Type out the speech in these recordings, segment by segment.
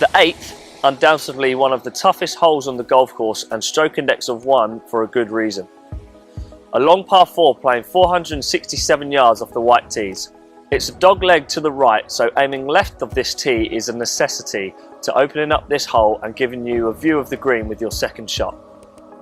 The 8th, undoubtedly one of the toughest holes on the golf course and stroke index of 1 for a good reason. A long par 4 playing 467 yards off the white tees. It's a dog leg to the right, so aiming left of this tee is a necessity to opening up this hole and giving you a view of the green with your second shot.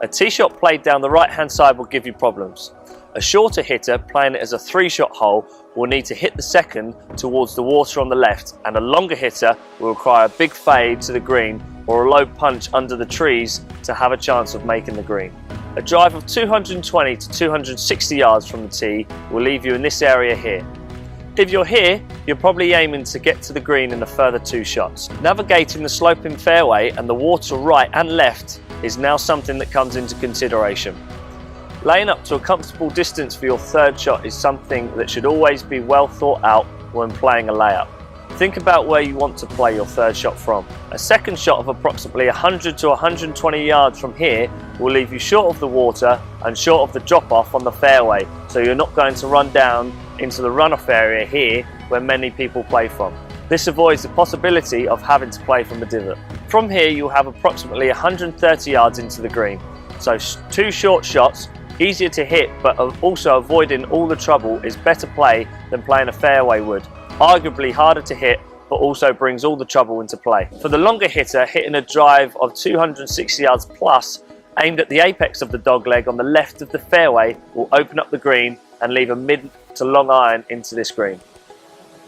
A tee shot played down the right hand side will give you problems. A shorter hitter playing it as a 3-shot hole will need to hit the second towards the water on the left, and a longer hitter will require a big fade to the green or a low punch under the trees to have a chance of making the green. A drive of 220 to 260 yards from the tee will leave you in this area here. If you're here, you're probably aiming to get to the green in a further 2 shots. Navigating the sloping fairway and the water right and left is now something that comes into consideration. Laying up to a comfortable distance for your 3rd shot is something that should always be well thought out when playing a layup. Think about where you want to play your 3rd shot from. A 2nd shot of approximately 100 to 120 yards from here will leave you short of the water and short of the drop off on the fairway, so you're not going to run down into the runoff area here where many people play from. This avoids the possibility of having to play from the divot. From here you'll have approximately 130 yards into the green, so 2 short shots, easier to hit but also avoiding all the trouble, is better play than playing a fairway would. Arguably harder to hit but also brings all the trouble into play. For the longer hitter, hitting a drive of 260 yards plus aimed at the apex of the dog leg on the left of the fairway will open up the green and leave a mid to long iron into this green.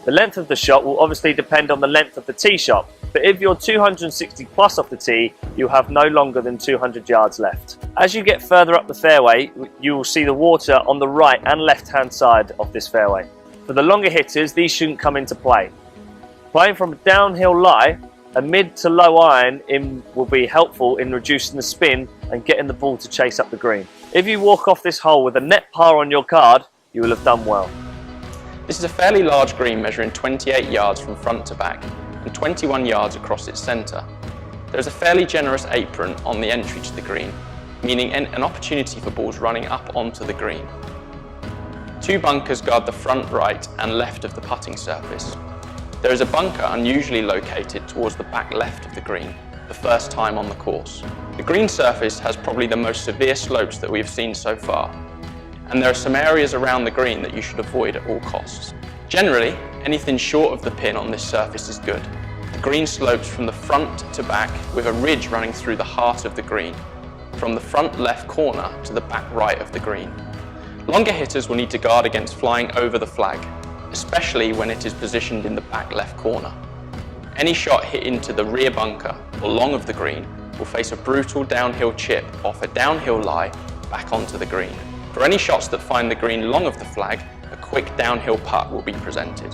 The length of the shot will obviously depend on the length of the tee shot, but if you're 260 plus off the tee, you have no longer than 200 yards left. As you get further up the fairway, you will see the water on the right and left hand side of this fairway. For the longer hitters, these shouldn't come into play. Playing from a downhill lie, a mid to low iron will be helpful in reducing the spin and getting the ball to chase up the green. If you walk off this hole with a net par on your card, you will have done well. This is a fairly large green measuring 28 yards from front to back and 21 yards across its centre. There is a fairly generous apron on the entry to the green, meaning an opportunity for balls running up onto the green. 2 bunkers guard the front right and left of the putting surface. There is a bunker unusually located towards the back left of the green, the first time on the course. The green surface has probably the most severe slopes that we have seen so far, and there are some areas around the green that you should avoid at all costs. Generally, anything short of the pin on this surface is good. The green slopes from the front to back with a ridge running through the heart of the green, from the front left corner to the back right of the green. Longer hitters will need to guard against flying over the flag, especially when it is positioned in the back left corner. Any shot hit into the rear bunker or long of the green will face a brutal downhill chip off a downhill lie back onto the green. For any shots that find the green long of the flag, a quick downhill putt will be presented.